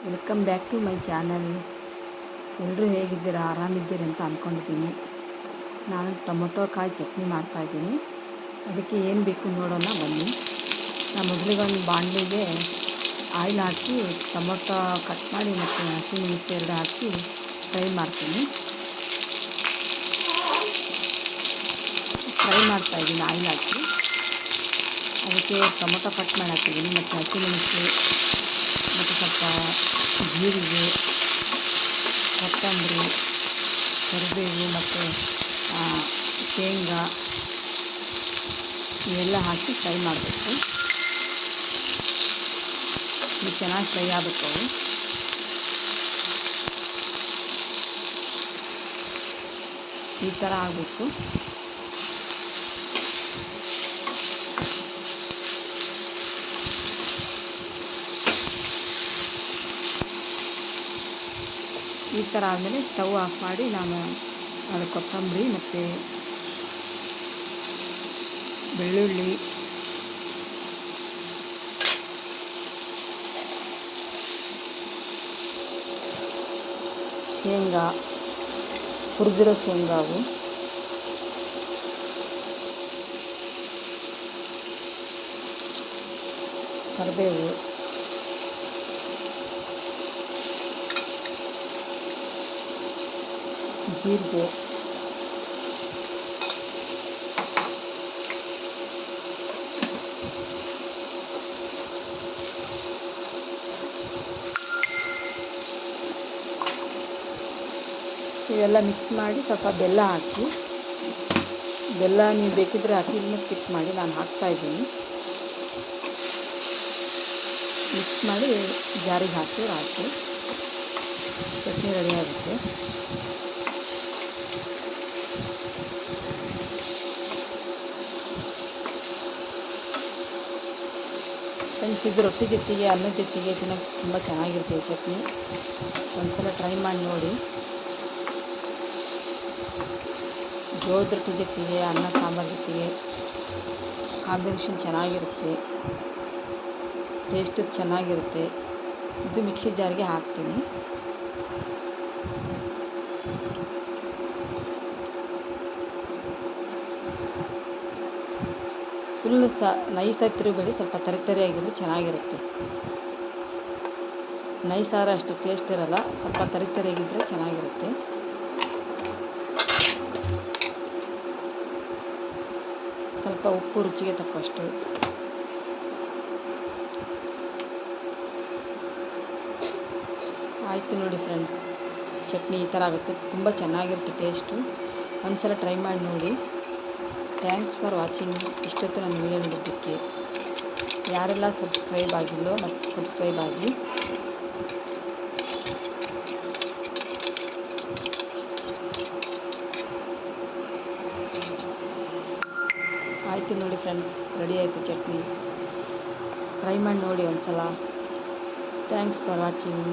Welcome back to my channel. ಎಲ್ಲರೂ ಹೇಗಿದ್ದೀರಾ? ಆರಾಮಿದ್ದೀರಿ ಅಂತ ಅಂದ್ಕೊಂಡಿದ್ದೀನಿ. ನಾನು ಟೊಮೊಟೊ ಕಾಯಿ ಚಟ್ನಿ ಮಾಡ್ತಾಯಿದ್ದೀನಿ. ಅದಕ್ಕೆ ಏನು ಬೇಕು ನೋಡೋಣ ಬನ್ನಿ. ನಾನು ಮೊದಲಿಗೆ ಒಂದು ಬಾಣಲಿಗೆ ಆಯಿಲ್ ಹಾಕಿ ಟೊಮೊಟೊ ಕಟ್ ಮಾಡಿ ಮತ್ತು ಹಸಿಮೆಣಸು ಎರಡು ಹಾಕಿ ಫ್ರೈ ಮಾಡ್ತೀನಿ. ಆಯಿಲ್ ಹಾಕಿ ಅದಕ್ಕೆ ಟೊಮೊಟೊ ಕಟ್ ಮಾಡಿ ಹಾಕಿದ್ದೀನಿ ಮತ್ತು ಹಸಿಮೆಣಸು ಮತ್ತು ಸ್ವಲ್ಪ ಜೀರಿಗೆ, ಕೊತ್ತಂಬರಿ, ಕರಿಬೇವು ಮತ್ತು ಶೇಂಗಾ ಇವೆಲ್ಲ ಹಾಕಿ ಫ್ರೈ ಮಾಡಬೇಕು. ಇದು ಚೆನ್ನಾಗಿ ಫ್ರೈ ಆಗಬೇಕು. ಈ ಥರ ಆಗಬೇಕು. ಈ ಥರ ಆದಮೇಲೆ ಸ್ಟವ್ ಆಫ್ ಮಾಡಿ ನಾನು ಅದು ಕೊತ್ತಂಬರಿ ಮತ್ತು ಬೆಳ್ಳುಳ್ಳಿ, ಶೇಂಗಾ, ಹುರಿದಿರೋ ಶೇಂಗಾವು, ಕರಿಬೇವು, ಜೀರಿಗೆ, ಇವೆಲ್ಲ ಮಿಕ್ಸ್ ಮಾಡಿ ಸ್ವಲ್ಪ ಬೆಲ್ಲ ಹಾಕಿ, ಬೆಲ್ಲ ನೀವು ಬೇಕಿದ್ದರೆ ಹಾಕಿ, ಇನ್ನೂ ಸ್ಕಿಪ್ ಮಾಡಿ ನಾನು ಹಾಕ್ತಾಯಿದ್ದೀನಿ. ಮಿಕ್ಸ್ ಮಾಡಿ ಜಾರಿಗೆ ಹಾಕಿ ಚಟ್ನಿ ರೆಡಿ ಆಗುತ್ತೆ. ಫ್ರೆಂಡ್ಸ್, ಇದು ರೊಟ್ಟಿ ಜೊತೆಗೆ, ಅನ್ನದ ಜೊತೆಗೆ ತಿನ್ನೋಕ್ಕೆ ತುಂಬ ಚೆನ್ನಾಗಿರ್ತದೆ ಚಟ್ನಿ. ಒಂದ್ಸಲ ಟ್ರೈ ಮಾಡಿ ನೋಡಿ. ಜೋಳದ ರೊಟ್ಟಿ ಜೊತೆಗೆ, ಅನ್ನ ಸಾಂಬಾರು ಜೊತೆಗೆ ಕಾಂಬಿನೇಷನ್ ಚೆನ್ನಾಗಿರುತ್ತೆ, ಟೇಸ್ಟು ಚೆನ್ನಾಗಿರುತ್ತೆ. ಇದು ಮಿಕ್ಸಿ ಜಾರಿಗೆ ಹಾಕ್ತೀನಿ. ಫುಲ್ ನೈಸಾಗಿ ತಿರುಗಬೇಡಿ, ಸ್ವಲ್ಪ ತರಿಯಾಗಿದ್ರೆ ಚೆನ್ನಾಗಿರುತ್ತೆ. ನೈಸಾರ ಅಷ್ಟು ಟೇಸ್ಟ್ ಇರಲ್ಲ, ಸ್ವಲ್ಪ ತರಿಯಾಗಿದ್ದರೆ ಚೆನ್ನಾಗಿರುತ್ತೆ. ಸ್ವಲ್ಪ ಉಪ್ಪು ರುಚಿಗೆ ತಕ್ಕಷ್ಟು, ಆಯಿತು ನೋಡಿ ಫ್ರೆಂಡ್ಸ್. ಚಟ್ನಿ ಈ ಥರ ಆಗುತ್ತೆ, ತುಂಬ ಚೆನ್ನಾಗಿರುತ್ತೆ ಟೇಸ್ಟು. ಒಂದ್ಸಲ ಟ್ರೈ ಮಾಡಿ ನೋಡಿ. Thanks for watching. ಇಷ್ಟೊತ್ತು ನಾನು ವಿಡಿಯೋ ನೋಡೋದಕ್ಕೆ. ಯಾರೆಲ್ಲ ಸಬ್ಸ್ಕ್ರೈಬ್ ಆಗಿಲ್ಲೋ ಮತ್ತು ಸಬ್ಸ್ಕ್ರೈಬ್ ಆಗಿ. ಆಯಿತು ನೋಡಿ ಫ್ರೆಂಡ್ಸ್, ರೆಡಿ ಆಯಿತು ಚಟ್ನಿ. ಟ್ರೈ ಮಾಡಿ ನೋಡಿ ಒಂದು ಸಲ. Thanks for watching.